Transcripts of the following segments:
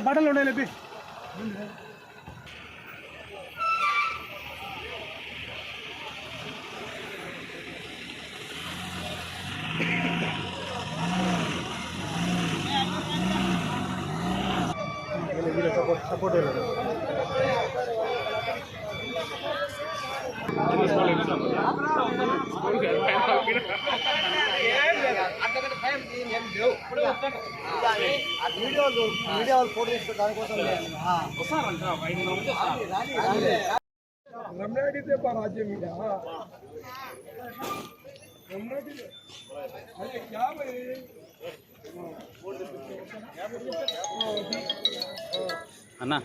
బట్టలు ఉన్నాయి లేపి సపోర్ట్ మీడియా వాళ్ళు ఫోటో తీసుకుంటే దానికోసం రమణాడితే రాజ్యం మీద అరే క్యా భయ్ అన్నా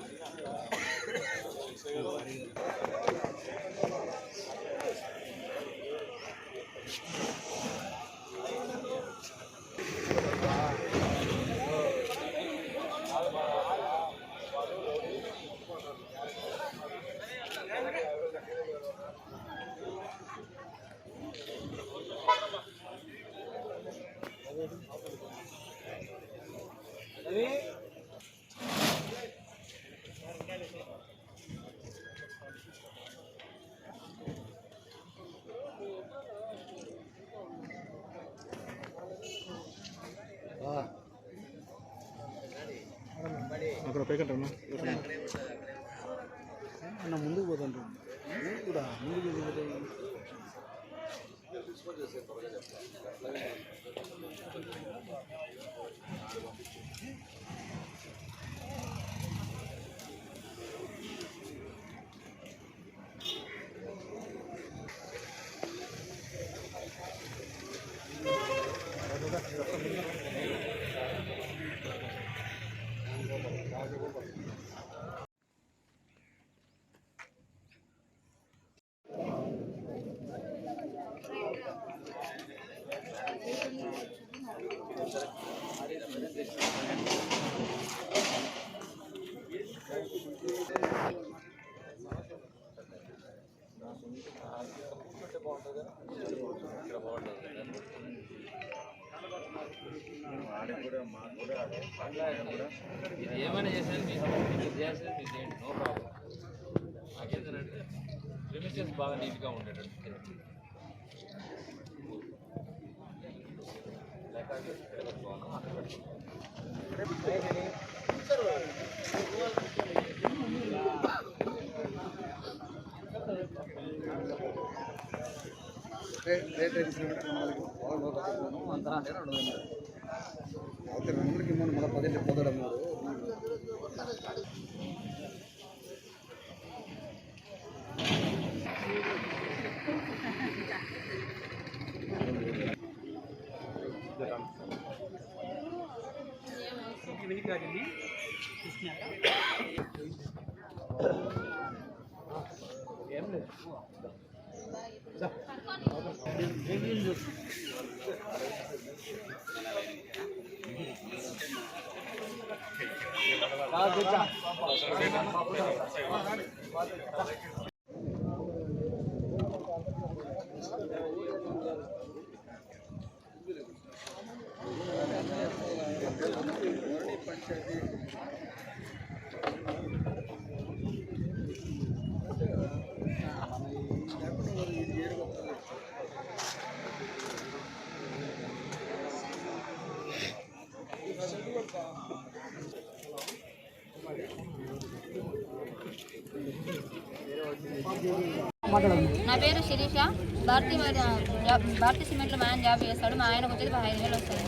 అక్కడ పైకంట అన్న ముందుకు పోతుంటాం కూడా ముందుకు పోతాయి ఏమైనా చేసేది మీరు చేసేది మీరు చేయండి, నో ప్రాబ్లం. నాకేంటంటే ప్రిమిసెస్ బాగా నీట్గా ఉండేటట్టు అందరికి మనం మళ్ళీ 10 పొందడం ఏం లేదు నా పేరు శిరీష. భారతీ సిమెంట్లో మా ఆయన జాబ్ చేస్తాడు. మా ఆయనకు వచ్చేది 15,000 వస్తుంది.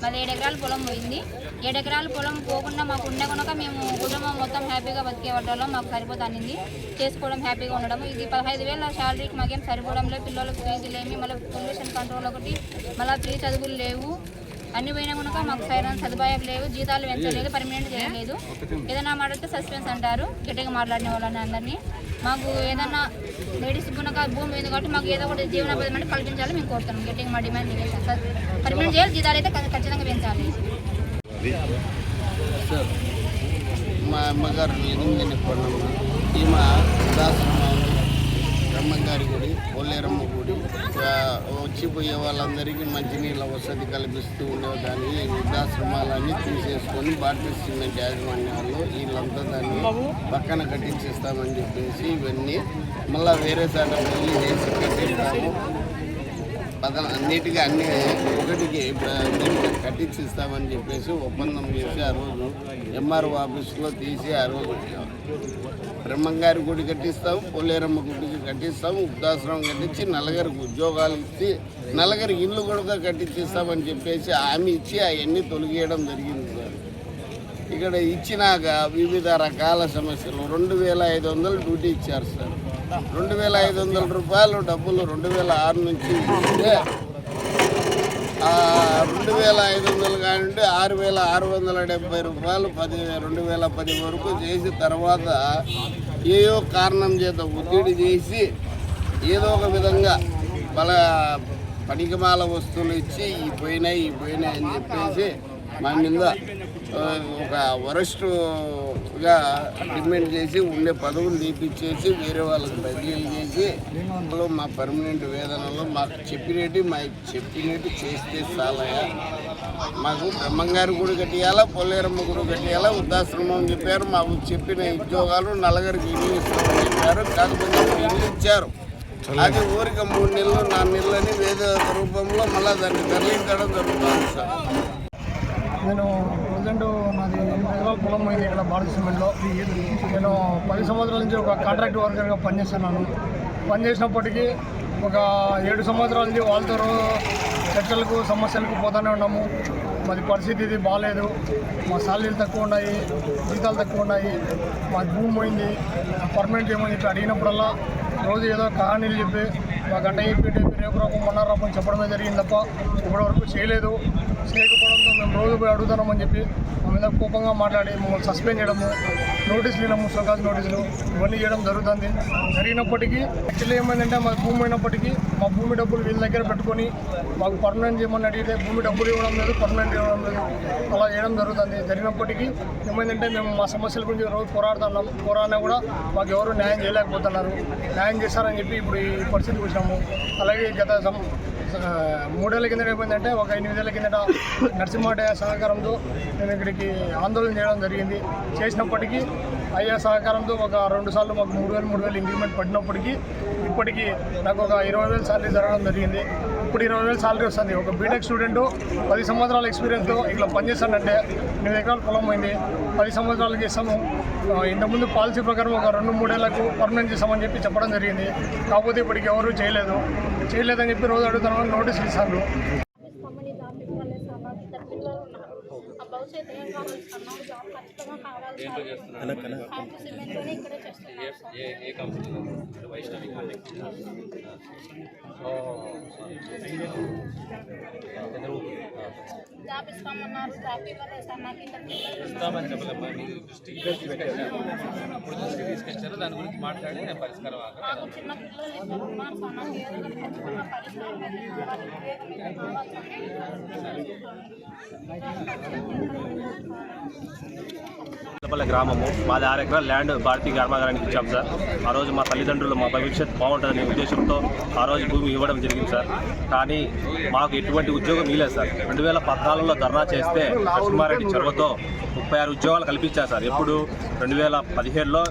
మాది 7 ఎకరాల పొలం పోయింది. 7 ఎకరాల పొలం పోకుండా మాకు ఉండే కనుక మేము కుటుంబం మొత్తం హ్యాపీగా బతికే వాళ్ళం. మాకు సరిపోతానింది చేసుకోవడం, హ్యాపీగా ఉండడం. ఇది 15,000 శాలరీకి మాకేం సరిపోవడం లేదు. పిల్లలకు ఫీజులు ఏమి, మళ్ళీ పొల్యూషన్ కంట్రోల్ ఒకటి, మళ్ళీ ఫ్రీ చదువులు లేవు. అన్ని పోయినా కనుక మాకు సరైన సదుపాయం లేవు. జీతాలు పెంచలేదు, పర్మనెంట్ చేయలేదు. ఏదైనా మాట్లాడితే సస్పెన్స్ అంటారు. గట్టిగా మాట్లాడిన వాళ్ళని అందరినీ. మాకు ఏదన్నా లేడీస్ కనుక భూమి ఉంది కాబట్టి మాకు ఏదో ఒకటి జీవనోపాధి అంటే కల్పించాలి మేము కోరుతున్నాం. గట్టిగా మా డిమాండ్ చేస్తాం. పర్మనెంట్ చేయాలి, జీతాలు అయితే ఖచ్చితంగా పెంచాలి. సార్ మా అమ్మగారు ఎనిమిది పన్నమ్మ ఈమె బ్రహ్మంగారి గుడి, పోలేరమ్మ గుడి వచ్చిపోయే వాళ్ళందరికీ మంచినీళ్ళ వసతి కల్పిస్తూ ఉండేదాన్ని వృద్ధాశ్రమాలన్నీ తీసేసుకొని భారతీయ సిమెంట్ యాజమాన్యాల్లో వీళ్ళంతా దాన్ని పక్కన కట్టించేస్తామని చెప్పేసి ఇవన్నీ మళ్ళీ వేరే చోట వెళ్ళి చేసి కట్టిస్తాము. అన్నిటికీ అన్ని ఒకటికి కట్టించిస్తామని చెప్పేసి ఒప్పందం చేసి ఆ రోజు ఎంఆర్ఓ ఆఫీస్లో తీసి ఆ రోజు బ్రహ్మంగారి గుడి కట్టిస్తాము, పోలేరమ్మ గుడికి కట్టిస్తాము, వృద్ధాశ్రమం కట్టించి నలుగురికి ఉద్యోగాలు ఇచ్చి నలుగురికి ఇల్లు కూడా కట్టించిస్తామని చెప్పేసి హామీ ఇచ్చి అవన్నీ తొలగియడం జరిగింది సార్. ఇక్కడ ఇచ్చినాక వివిధ రకాల సమస్యలు 2,500 డ్యూటీ ఇచ్చారు సార్. 2,500 రూపాయలు డబ్బులు 2006 నుంచి ఇస్తే 2,500 కానింటే 6,670 రూపాయలు 2010 వరకు చేసి తర్వాత ఏదో కారణం చేత ఒత్తిడి చేసి ఏదో ఒక విధంగా పనికిమాల వస్తువులు ఇచ్చి ఈ పోయినాయి అని చెప్పేసి మా మీద ఒక వరస్ట్గా డిమాండ్ చేసి ఉండే పదవులు తీపిచ్చేసి వేరే వాళ్ళకి బదిలీలు చేసి మా పర్మనెంట్ వేదనలో మాకు చెప్పినట్టు చేస్తే చాలయ్యా. మాకు బ్రహ్మంగారి గుడి కట్టియాలా, పోలేరమ్మ గుడి కట్టియాలా, వృద్ధాశ్రమం చెప్పారు. మాకు చెప్పిన ఉద్యోగాలు నలుగురికి ఇల్లు ఇస్తామని చెప్పారు. కాకపోతే ఇల్లు ఇచ్చారు. అది ఊరికి 3 నెలలు 4 నెలలని వేద రూపంలో మళ్ళీ దాన్ని తరలించడం జరుగుతుంది సార్. నేను ప్రజెంట్ నాది 8 ఎకరాల పొలం పోయింది ఇక్కడ భారతీయ సిమెంట్లో. నేను 10 సంవత్సరాల నుంచి ఒక కాంట్రాక్ట్ వర్కర్గా పనిచేస్తున్నాను. పనిచేసినప్పటికీ ఒక 7 సంవత్సరాల నుంచి వాళ్ళతో చర్చలకు సమస్యలకు పోతూనే ఉన్నాము. మాది పరిస్థితి ఇది బాగాలేదు. మా సాలరీలు తక్కువ ఉన్నాయి, జీతాలు తక్కువ ఉన్నాయి, మాది భూమి పోయింది, పర్మనెంట్ ఏమని చెప్పి అడిగినప్పుడల్లా రోజు ఏదో కహానీలు చెప్పి మా గంట చెప్పి రేపు రకం మొన్న చెప్పడమే జరిగింది తప్ప ఇప్పటివరకు చేయకపోవడంతో మేము రోజు పోయి అడుగుతున్నామని చెప్పి మా మీద కోపంగా మాట్లాడి మమ్మల్ని సస్పెండ్ చేయడము, నోటీసులు ఇవ్వడము, సోకాజ్ నోటీసులు ఇవన్నీ చేయడం జరుగుతుంది. జరిగినప్పటికీ యాక్చువల్లీ ఏమైందంటే మాకు భూమి అయినప్పటికీ మా భూమి డబ్బులు వీళ్ళ దగ్గర పెట్టుకొని మాకు పర్మనెంట్ చేయమని అడిగితే భూమి డబ్బులు ఇవ్వడం లేదు, పర్మనెంట్ ఇవ్వడం లేదు, అలా చేయడం జరుగుతుంది. జరిగినప్పటికీ ఏమైందంటే మేము మా సమస్యల గురించి రోజు పోరాడినా కూడా మాకు ఎవరు న్యాయం చేయలేకపోతున్నారు. న్యాయం చేస్తారని చెప్పి ఇప్పుడు ఈ పరిస్థితికి వచ్చాము. అలాగే గత 3 ఏళ్ల కిందట ఏమైందంటే ఒక 8 ఏళ్ల కిందట నరసింహాటయ్య సహకారంతో నేను ఇక్కడికి ఆందోళన చేయడం జరిగింది. చేసినప్పటికీ అయ్యా సహకారంతో ఒక 2 సార్లు మాకు 3,000 ఇంక్రిమెంట్ పడినప్పటికీ ఇప్పటికీ నాకు ఒక 20,000 సాలరీ జరగడం జరిగింది. ఇప్పుడు 20,000 సాలరీ వస్తుంది. ఒక బీటెక్ స్టూడెంట్ 10 సంవత్సరాల ఎక్స్పీరియన్స్తో ఇట్లా పనిచేస్తానంటే 8 ఎకరాల పొలం పోయింది, 10 సంవత్సరాలకి ఇస్తాము. ఇంతకుముందు పాలసీ ప్రకారం ఒక 2-3 ఏళ్లకు పర్మనెంట్ చేస్తామని చెప్పి చెప్పడం జరిగింది. కాకపోతే ఇప్పటికి ఎవరు చేయలేదని చెప్పి రోజు అడుగుతున్నామని నోటీసులు ఇస్తాను. భవిష్యత్తు ఏం కావాలన్నా జాబ్ ఖచ్చితంగా కావాలి. సిమెంట్లోనే ఇక్కడే జాబ్ ఇస్తామన్నారు, జాబ్ ఇవ్వలేదు సార్. నాకు ఇస్తామని చెప్పలేమ్మా, మీరు దృష్టికి తీసుకొచ్చారు. దాని గురించి మాట్లాడి నేను పరిష్కారం నాకు చిన్న పిల్లలు ఉన్నారు సార్. నాకు ఏదైనా పల్లె గ్రామము మాది 6 ఎకరాల ల్యాండ్ భారతీయ కర్మాగారానికి ఇచ్చాం సార్. ఆ రోజు మా తల్లిదండ్రులు మా భవిష్యత్ బాగుంటుందనే ఉద్దేశంతో ఆ రోజు భూమి ఇవ్వడం జరిగింది సార్. కానీ మాకు ఎటువంటి ఉద్యోగం ఇవ్వలేదు సార్. 2014లో ధర్నా చేస్తే నరసింహారెడ్డి చొరవతో 36 ఉద్యోగాలు కల్పించారు సార్. ఎప్పుడు 2017లో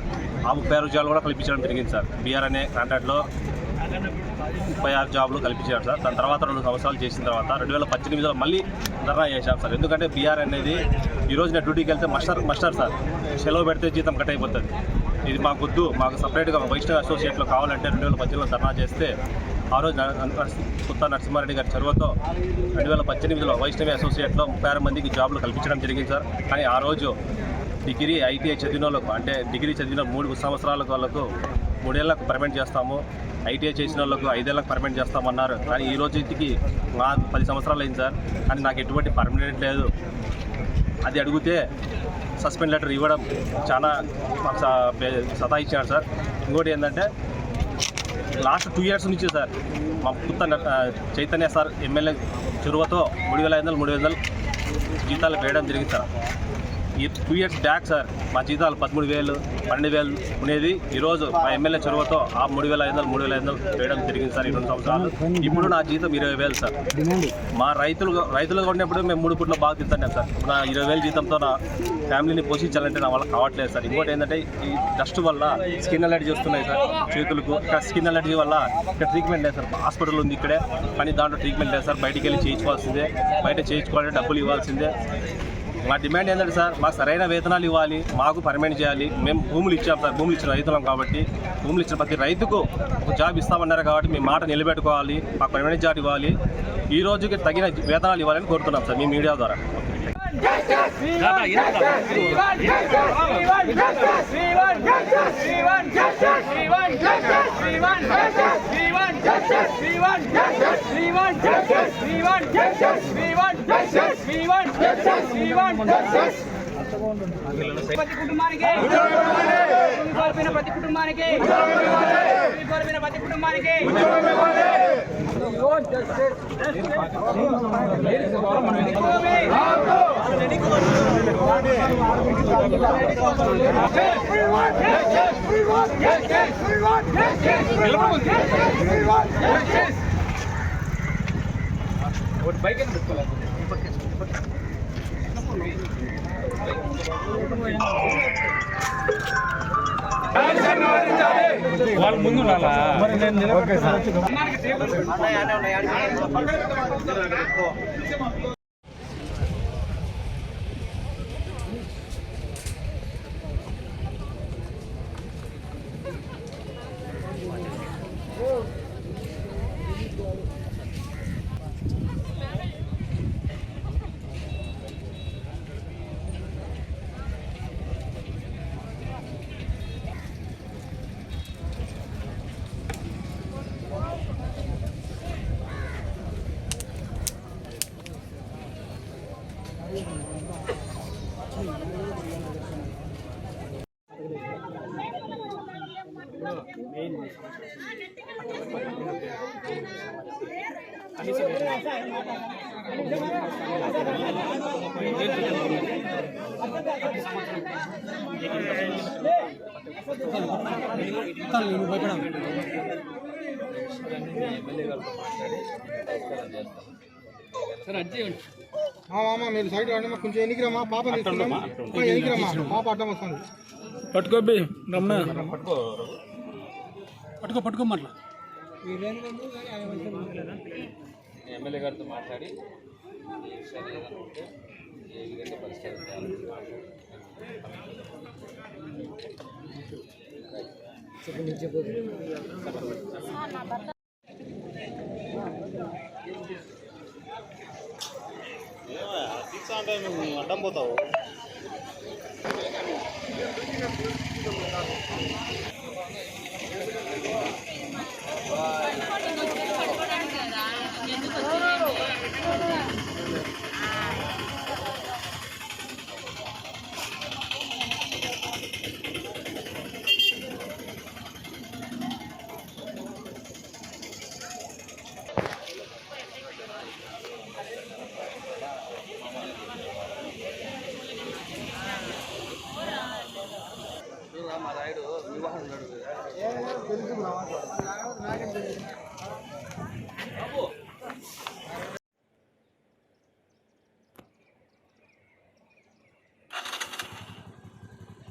ఆ 36 ఉద్యోగాలు కూడా కల్పించడం జరిగింది సార్. బీఆర్ అనే కాంట్రాక్ట్లో 36 జాబులు కల్పించారు సార్. దాని తర్వాత 2 సంవత్సరాలు చేసిన తర్వాత 2018లో మళ్ళీ ధర్నా చేశాం సార్. ఎందుకంటే బీఆర్ అనేది ఈరోజు నేను డ్యూటీకి వెళ్తే మస్టర్ సార్, సెలవు పెడితే జీతం కట్ అయిపోతుంది. ఇది మాకు వద్దు, మాకు సపరేట్గా వైష్ణవ్ అసోసియేట్లో కావాలంటే 2018లో ధర్నా చేస్తే ఆ రోజు కొత్త నరసింహారెడ్డి గారి చొరవతో 2018లో వైష్ణవి అసోసియేట్లో 36 మందికి జాబ్లు కల్పించడం జరిగింది సార్. కానీ ఆ రోజు డిగ్రీ ఐటీఐ చదివిన వాళ్ళకు, అంటే డిగ్రీ చదివిన 3 సంవత్సరాలకు వాళ్ళకు 3 ఏళ్ళకు పర్మనెంట్ చేస్తాము, ఐటీఐ చేసిన వాళ్ళకు 5 ఏళ్ళకు పర్మనెంట్ చేస్తామన్నారు. కానీ ఈ రోజుకి నాకు 10 సంవత్సరాలు అయింది సార్, కానీ నాకు ఎటువంటి పర్మనెంట్ లేదు. అది అడిగితే సస్పెండ్ లెటర్ ఇవ్వడం చాలా మాకు సతాయించారు సార్. ఇంకోటి ఏంటంటే లాస్ట్ 2 ఇయర్స్ నుంచి సార్ మా కొత్త చైతన్య సార్ ఎమ్మెల్యే చొరవతో 3,500 3,000 జీతాలు వేయడం జరిగింది సార్. ఈ 2 ఇయర్స్ బ్యాక్ సార్ మా జీతాలు 13,000 12,000 ఉండేది. ఈరోజు మా ఎమ్మెల్యే చొరవతో ఆ 3,500 3,500 వేయడం జరిగింది సార్ ఈ 2 సంవత్సరాలు. ఇప్పుడు నా జీతం 20,000 సార్. మా రైతులుగా ఉన్నప్పుడు మేము 3 పూట్ల బాగా తింటాం సార్. నా 20,000 జీతంతో నా ఫ్యామిలీని పోషించాలంటే నా వల్ల కావట్లేదు సార్. ఇంకోటి ఏంటంటే ఈ డస్ట్ వల్ల స్కిన్ అలర్జీ వస్తున్నాయి సార్ చేతులకు. ఇక్కడ స్కిన్ అలర్జీ వల్ల ఇక్కడ ట్రీట్మెంట్ లేదు సార్. హాస్పిటల్ ఉంది ఇక్కడే, కానీ దాంట్లో ట్రీట్మెంట్ లేదు సార్. బయటికి వెళ్ళి చేయించుకోవాల్సిందే, బయట చేయించుకోవాలంటే డబ్బులు ఇవ్వాల్సిందే. మా డిమాండ్ ఏంటంటే సార్ మాకు సరైన వేతనాలు ఇవ్వాలి, మాకు పర్మనెంట్ చేయాలి. మేము భూములు ఇచ్చాం సార్, భూములు ఇచ్చిన రైతులం కాబట్టి భూములు ఇచ్చిన ప్రతి రైతుకు ఒక జాబ్ ఇస్తామన్నారు కాబట్టి మేము మాట నిలబెట్టుకోవాలి, మాకు పర్మనెంట్ జాబ్ ఇవ్వాలి, ఈ రోజుకి తగిన వేతనాలు ఇవ్వాలని కోరుతున్నాం సార్ మీ మీడియా ద్వారా. ప్రతి కుటుంబానికి ప్రతి కుటుంబానికి వాళ్ళ ముందు మీరు సైడ్ రండి, కొంచెం ఎన్నికిరమ్మా పాప ఎన్నికిరమ్మా పాప అడ్డం వస్తుంది. పట్టుకో రమణ, పట్టుకో మట్లా ఎమ్మెల్యే గారితో మాట్లాడి ఈ విషయాలు ఏదైనా ఉంటే ఏ విధంగా పరిష్కరించాలి. అడ్డం పోతావు.